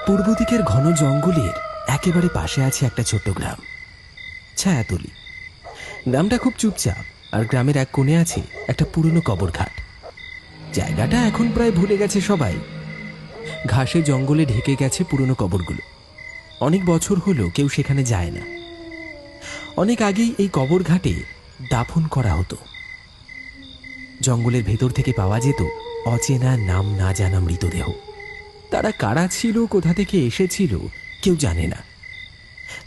পূর্ব দিকের ঘন জঙ্গলের একেবারে পাশে আছে একটা ছোট্ট গ্রাম, ছায়াতলি। গ্রামটা খুব চুপচাপ, আর গ্রামের এক কোণে আছে একটা পুরনো কবরঘাট। জায়গাটা এখন প্রায় ভুলে গেছে সবাই। ঘাসে জঙ্গলে ঢেকে গেছে পুরনো কবরগুলো। অনেক বছর হলো কেউ সেখানে যায় না। অনেক আগেই এই কবরঘাটে দাফন করা হতো। জঙ্গলের ভেতর থেকে পাওয়া যেত অচেনা, নাম না জানা মৃতদেহ। তারা কারা ছিল, কোথা থেকে এসেছিল, কেউ জানে না।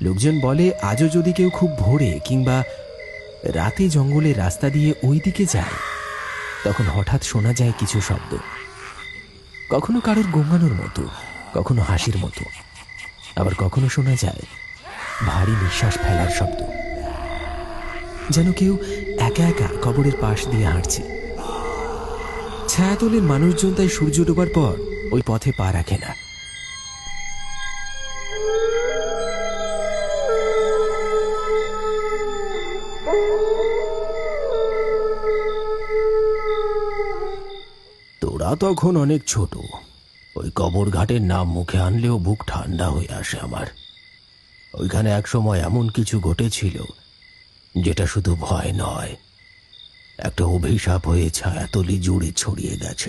লোকজন বলে আজও যদি কেউ খুব ভোরে কিংবা রাতে জঙ্গলের রাস্তা দিয়ে ওই দিকে যায়, তখন হঠাৎ শোনা যায় কিছু শব্দ। কখনো কারোর গোঙানোর মতো, কখনো হাসির মতো, আবার কখনো শোনা যায় ভারী নিঃশ্বাস ফেলার শব্দ, যেন কেউ একা একা কবরের পাশ দিয়ে হাঁটছে। ছায়াতলের মানুষজন তাই সূর্য ডোবার পর ওই পথে পা রাখে না। তোরা তখন অনেক ছোট। ওই কবর ঘাটের নাম মুখে আনলেও বুক ঠান্ডা হয়ে আসে আমার। ওইখানে একসময় এমন কিছু ঘটেছিল যেটা শুধু ভয় নয়, একটা অভিশাপ হয়ে ছায়াতলি জুড়ে ছড়িয়ে গেছে।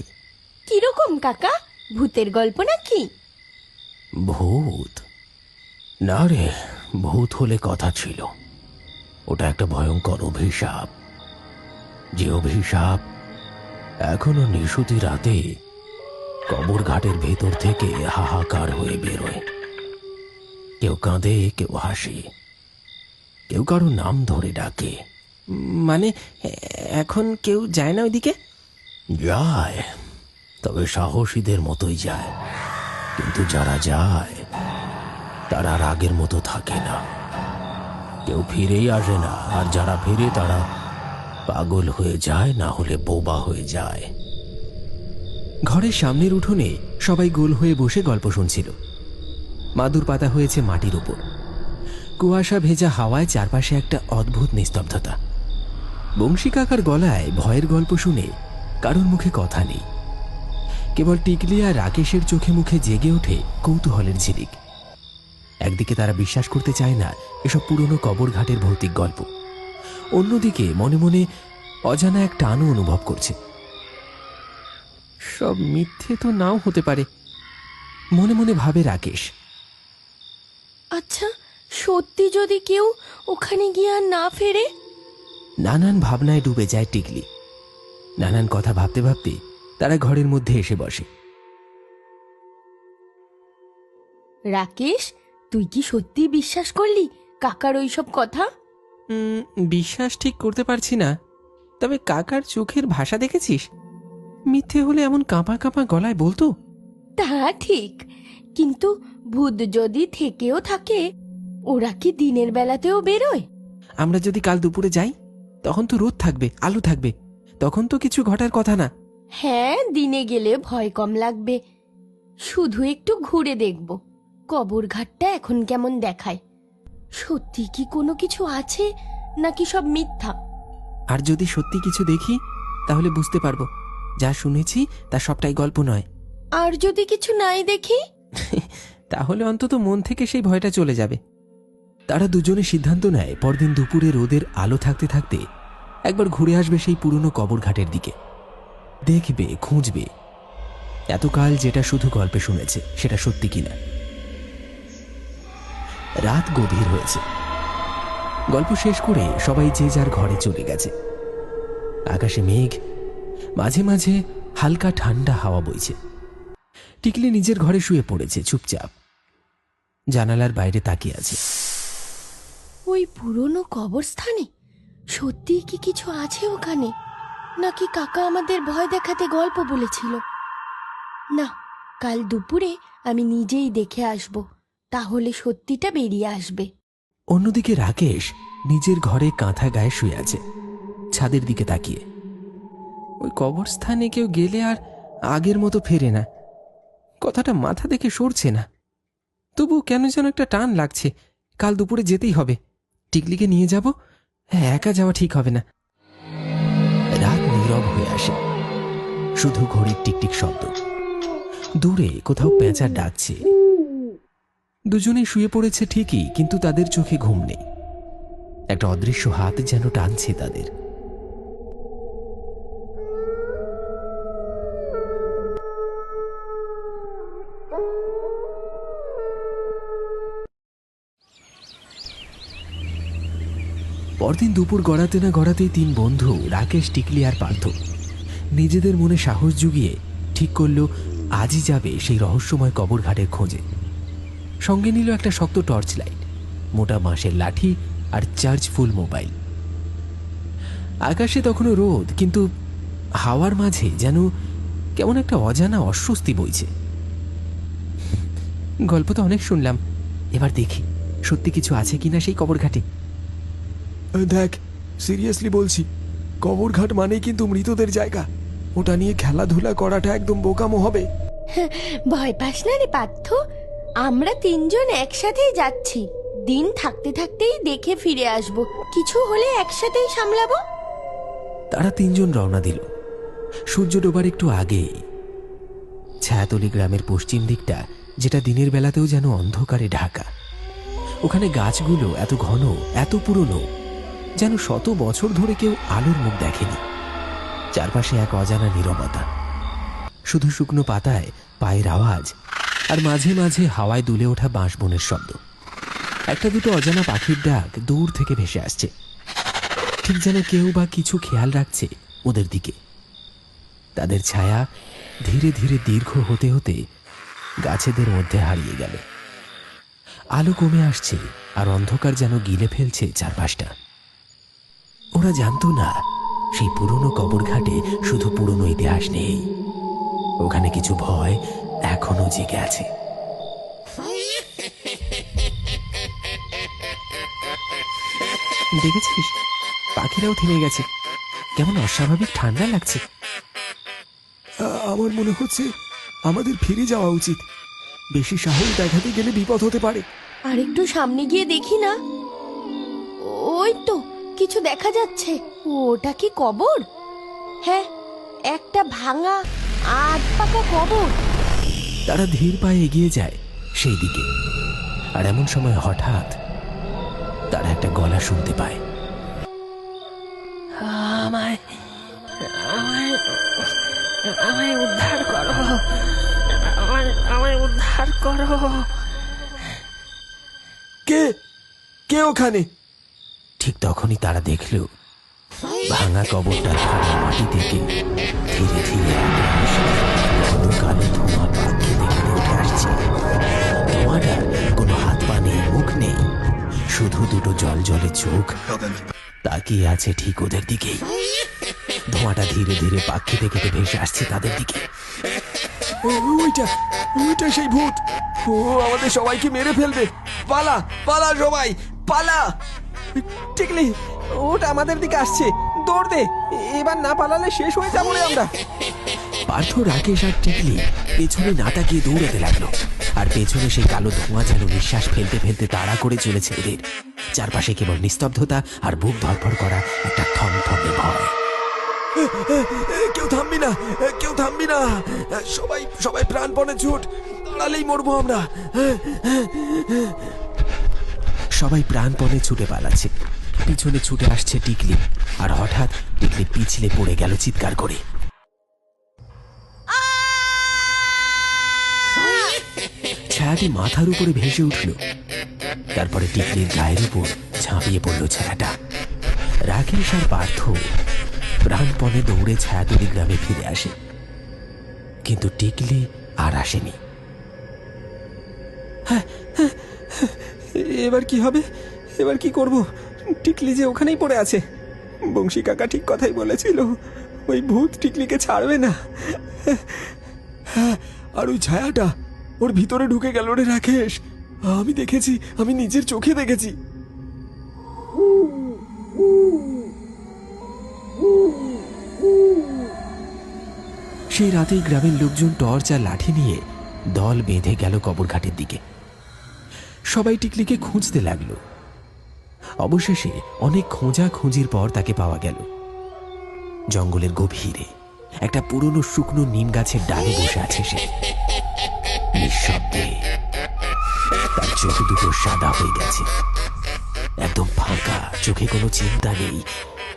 কিরকম কাকা, ভূতের গল্প নাকি? ভূত না রে, ভূত হলে কথা ছিল। ওটা একটা ভয়ঙ্কর অভিশাপ, যে অভিশাপ এখনো নিশুতি রাতে কবর ঘাটের ভেতর থেকে হাহাকার হয়ে বেরোয়। কেউ কাঁদে, কেউ হাসে, কেউ কারো নাম ধরে ডাকে। মানে এখন কেউ যায় না ওইদিকে? যায়, তবে সাহসীদের মতোই যায়। কিন্তু যারা যায় তারা আর আগের মতো থাকে না। কেউ ফিরেই আসে না, আর যারা ফিরে তারা পাগল হয়ে যায়, না হলে বোবা হয়ে যায়। ঘরের সামনের উঠোনে সবাই গোল হয়ে বসে গল্প শুনছিল। মাদুর পাতা হয়েছে মাটির উপর। কুয়াশা ভেজা হাওয়ায় চারপাশে একটা অদ্ভুত নিস্তব্ধতা। বংশী কাকার গলায় ভয়ের গল্প শুনে কারোর মুখে কথা নেই। কেবল টিকলি আর রাকেশের চোখে মুখে জেগে ওঠে কৌতূহলের ঝিলিক। একদিকে তারা বিশ্বাস করতে চায় না এসব পুরনো কবর ঘাটের ভৌতিক গল্প, অন্যদিকে মনে মনে অজানা এক টানও অনুভব করছে। সব মিথ্যে তো নাও হতে পারে, মনে মনে ভাবে রাকেশ। আচ্ছা, সত্যি যদি কেউ ওখানে গিয়ে আর না ফেরে? নানান ভাবনায় ডুবে যায় টিকলি। নানান কথা ভাবতে ভাবতে তারা ঘরের মধ্যে এসে বসে। রাকেশ, তুই কি সত্যি বিশ্বাস করলি কাকার ওইসব কথা? বিশ্বাস ঠিক করতে পারছি না, তবে কাকার চোখের ভাষা দেখেছিস? মিথ্যে হলে এমন কাঁপা কাঁপা গলায় বলতো। তা ঠিক, কিন্তু ভূত যদি থেকেও থাকে, ওরা কি দিনের বেলাতেও বেরোয়? আমরা যদি কাল দুপুরে যাই, তখন তো রোদ থাকবে, আলো থাকবে, তখন তো কিছু ঘটার কথা না। হ্যাঁ, দিনে গেলে ভয় কম লাগবে। শুধু একটু ঘুরে দেখব কবর ঘাটটা এখন কেমন দেখায়। সত্যি কি কোনো কিছু আছে নাকি সব মিথ্যা? আর যদি সত্যি কিছু দেখি, তাহলে বুঝতে পারবো যা শুনেছি তা সবটাই গল্প নয়। আর যদি কিছু নাই দেখি? তাহলে অন্তত মন থেকে সেই ভয়টা চলে যাবে। তারা দুজনে সিদ্ধান্ত নেয় পরদিন দুপুরে রোদের আলো থাকতে থাকতে একবার ঘুরে আসবে সেই পুরনো কবর ঘাটের দিকে। দেখবে, খুঁজবে এতকাল যেটা শুধু গল্পে শুনেছে সেটা সত্যি কিনা। রাত গভীর হয়েছে। গল্প শেষ করে সবাই যে যার ঘরে চলে গেছে। আকাশে মেঘ, মাঝে মাঝে হালকা ঠান্ডা হাওয়া বইছে। টিকলি নিজের ঘরে শুয়ে পড়েছে চুপচাপ, জানালার বাইরে তাকিয়ে আছে। ওই পুরনো কবরস্থানে সত্যি কি কিছু আছে ওখানে, নাকি কাকা আমাদের ভয় দেখাতে গল্প বলেছিল? না, কাল দুপুরে আমি নিজেই দেখে আসব, তাহলে সত্যিটা বেরিয়ে আসবে। অন্যদিকে রাকেশ নিজের ঘরে কাঁথা গায়ে শুয়ে আছে, ছাদের দিকে তাকিয়ে। ওই কবরস্থানে কেউ গেলে আর আগের মতো ফেরে না, কথাটা মাথা থেকে সরছে না। তবু কেন যেন একটা টান লাগছে, কাল দুপুরে যেতেই হবে। টিকলিকে নিয়ে যাব, একা যাওয়া ঠিক হবে না। রাত নীরব হয়ে আসে, শুধু ঘড়ির টিকটিক শব্দ। দূরে কোথাও পেঁচা ডাকছে, দুজনেই শুয়ে পড়েছে ঠিকই, কিন্তু তাদের চোখে ঘুম নেই। একটা অদৃশ্য হাত যেন টানছে তাদের। পরদিন দুপুর গড়াতে না গড়াতেই তিন বন্ধু রাকেশ, টিকলি আর পার্থ নিজেদের মনে সাহস জুগিয়ে ঠিক করল আজই যাবে সেই রহস্যময় কবরঘাটের খোঁজে। সঙ্গে নিল একটা শক্ত টর্চ লাইট, মোটা বাঁশের লাঠি আর চার্জফুল মোবাইল। আকাশে তখনও রোদ, কিন্তু হাওয়ার মাঝে যেন কেমন একটা অজানা অস্বস্তি বইছে। গল্প তো অনেক শুনলাম, এবার দেখি সত্যি কিছু আছে কিনা সেই কবরঘাটে। দেখ, সিরিয়াসলি বলছি, কবরঘাট মানেই কিন্তু মৃতদের জায়গা। ওটা নিয়ে খেলাধুলা করাটা একদম বোকামো হবে। ভয় পাস না রে পার্থ, আমরা তিনজন একসাথেই যাচ্ছি। দিন থাকতে থাকতেই দেখে ফিরে আসব, কিছু হলে একসাথেই সামলাবো। তারা তিনজন রওনা দিল সূর্য ডোবার একটু আগেই। ছায়াতলি গ্রামের পশ্চিম দিকটা, যেটা দিনের বেলাতেও যেন অন্ধকারে ঢাকা। ওখানে গাছগুলো এত ঘন, এত পুরনো, যেন শত বছর ধরে কেউ আলোর মুখ দেখেনি। চারপাশে এক অজানা নীরবতা, শুধু শুকনো পাতায় পায়ের আওয়াজ, আর মাঝে মাঝে হাওয়ায় দুলে ওঠা বাঁশবনের শব্দ। একটা দুটো অজানা পাখির ডাক দূর থেকে ভেসে আসছে, ঠিক যেন কেউ বা কিছু খেয়াল রাখছে ওদের দিকে। তাদের ছায়া ধীরে ধীরে দীর্ঘ হতে হতে গাছেদের মধ্যে হারিয়ে গেল। আলো কমে আসছে, আর অন্ধকার যেন গিলে ফেলছে চারপাশটা। ওরা জানতো না, সেই পুরনো কবরঘাটে শুধু পুরনো ইতিহাস নেই, ওখানে কিছু ভয় এখনো জেগে আছে। দেখেছিস, পাখিরাও থেমে গেছে, কেমন অস্বাভাবিক ঠান্ডা লাগছে। আমার মনে হচ্ছে আমাদের ফিরে যাওয়া উচিত। বেশি সাহস দেখাতে গেলে বিপদ হতে পারে। আর একটু সামনে গিয়ে দেখি না? ওই তো কিছু দেখা যাচ্ছে। ওটা কি কবর? হ্যাঁ, একটা ভাঙা আধ পাকা কবর। তারা ধীর পায়ে এগিয়ে যায় সেই দিকে, আর এমন সময় হঠাৎ তারা একটা গলা শুনতে পায়। আমায় আমায় আমায় উদ্ধার করো, আমায় উদ্ধার করো। কে কে ওখানে? ঠিক তখনই তারা দেখল ভাঙা কবরটার ধারে মাটি থেকে ধীরে ধীরে ঘন কালো ধোঁয়া পাক খেতে খেতে উঠে আসছে। ধোঁয়াটার কোনো হাত পা নেই, মুখ নেই, শুধু দুটো জল জলে চোখ তাকিয়ে আছে ঠিক ওদের দিকেই। ধোঁয়াটা ধীরে ধীরে পাক খেতে খেতে ভেসে আসছে তাদের দিকে। ওইটা ওইটা সেই ভূত। ও আমাদের সবাইকে মেরে ফেলবে। পালা পালা সবাই পালা। টিকলি, ওটা আমাদের দিকে আসছে, দৌড় দে, এবার না পালালে শেষ হয়ে যাবো রে আমরা। পার্থ, রাকেশ আর টিকলি পেছনে না তাকিয়ে দৌড়াতে লাগলো, আর পেছনে সেই কালো ধোঁয়া যেন নিঃশ্বাস ফেলতে ফেলতে তাড়া করে চলেছে ওদের। চারপাশে কেবল নিস্তব্ধতা আর বুক ধড়ফড় করা একটা থমথমে ভয়। কেউ থামবি না, কেউ থামবি না। সবাই সবাই প্রাণপণে ছুট, দাঁড়ালেই মরবো আমরা। সবাই প্রাণপণে ছুটে পালাচ্ছে। পিছনে ছুটে আসছে টিকলি, আর হঠাৎ টিকলি পিছলে পড়ে গেল চিৎকার করে। ছায়াটি মাথার উপরে ভেসে উঠল, তারপরে টিকলির গায়ের উপর ঝাঁপিয়ে পড়ল ছায়াটা। রাকেশ আর পার্থ প্রাণপণে দৌড়ে ছায়াতলি গ্রামে ফিরে আসে, কিন্তু টিকলি আর আসেনি। এবার কি হবে? এবার কি করব? টিকলি যে ওখানেই পড়ে আছে। বংশী কাকা ঠিক কথাই বলেছিল, ওই ভূত টিকলিকে ছাড়বে না। হ্যাঁ, আর ওই ছায়াটা ওর ভিতরে ঢুকে গেল রে রাকেশ। আমি দেখেছি, আমি নিজের চোখে দেখেছি। সেই রাতেই গ্রামের লোকজন টর্চ আর লাঠি নিয়ে দল বেঁধে গেল কবরঘাটের দিকে। সবাই টিকলিকে খুঁজতে লাগলো। অবশেষে অনেক খোঁজাখুঁজির পর তাকে পাওয়া গেল। জঙ্গলের গভীরে একটা পুরনো শুকনো নিম গাছের ডালে বসে আছে সে, নিঃশব্দে। তার চোখ দুটো সাদা হয়ে গেছে, একদম ফাঁকা, চোখে কোনো চিন্তা নেই,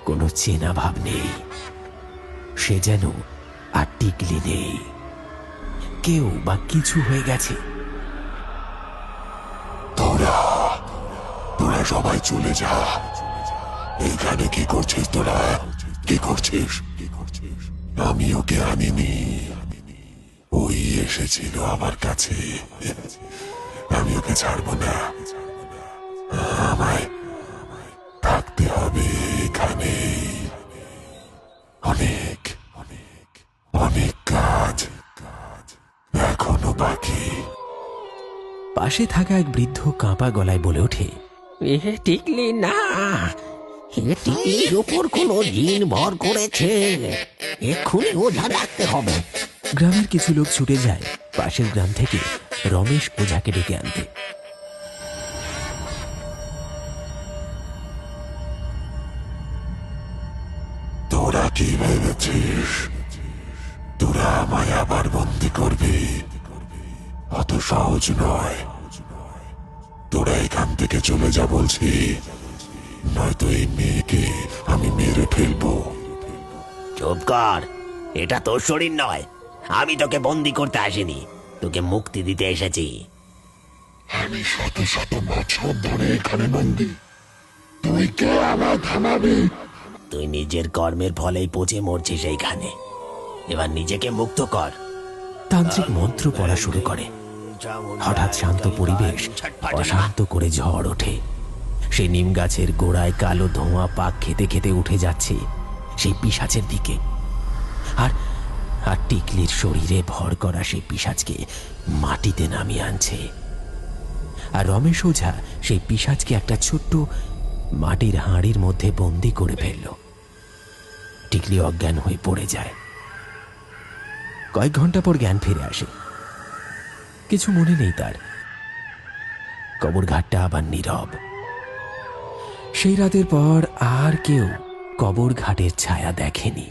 কোনো চেনা ভাব নেই। সে যেন আর টিকলি নেই, কেউ বা কিছু হয়ে গেছে। তোরা তোরা সবাই চলে যা। এইখানে কি করছিস তোরা? কি করছিস? আমি ওকে আনিনি, ওই এসেছিল আমার কাছে। আমি ওকে ছাড়বো না, আমায় থাকতে হবে এখানে। অনেক অনেক অনেক কাজ এখনো বাকি। পাশে থাকা এক বৃদ্ধ কাঁপা গলায় বলে ওঠে, এ টিকলি না, এ টিকলির উপর কোনো জিন ভর করেছে, এক্ষুনি ওঝা ডাকতে হবে। গ্রামের কিছু লোক ছুটে যায় পাশের গ্রাম থেকে রমেশ ওঝাকে ডেকে আনতে। তোরা কি ভেবেছিস তোরা আমায় আবার বন্দি করবি? অত সহজ নয়। তোরা এখান থেকে চলে যা বলছি, নয়তো এই মেয়েকে আমি মেরে ফেলবো। চুপ কর, এটা তোর শরীর নয়। আমি তোকে বন্দি করতে আসিনি, তোকে মুক্তি দিতে এসেছি। আমি শত শত বছর ধরে এখানে বন্দি, তুই কে আমায় থামাবি? তুই নিজের কর্মের ফলেই পচে মরছিস এইখানে, এবার নিজেকে মুক্ত কর। তান্ত্রিক মন্ত্র পড়া শুরু করে। হঠাৎ শান্ত পরিবেশ অশান্ত করে ঝড় ওঠে। সেই নিম গাছের গোড়ায় কালো ধোঁয়া পাক খেতে খেতে উঠে যাচ্ছে সেই পিশাচের দিকে। আর আর টিকলির শরীরে ভর করা সেই পিশাচকে মাটিতে নামিয়ে আনছে। আর রমেশ ওঝা সেই পিশাচকে একটা ছোট্ট মাটির হাঁড়ির মধ্যে বন্দি করে ফেলল। টিকলি অজ্ঞান হয়ে পড়ে যায়। কয়েক ঘন্টা পর জ্ঞান ফিরে আসে। কিছু মনে নেই তার। কবরঘাটটা আবার নীরব। সেই রাতের পর আর কেউ কবরঘাটের ছায়া দেখেনি।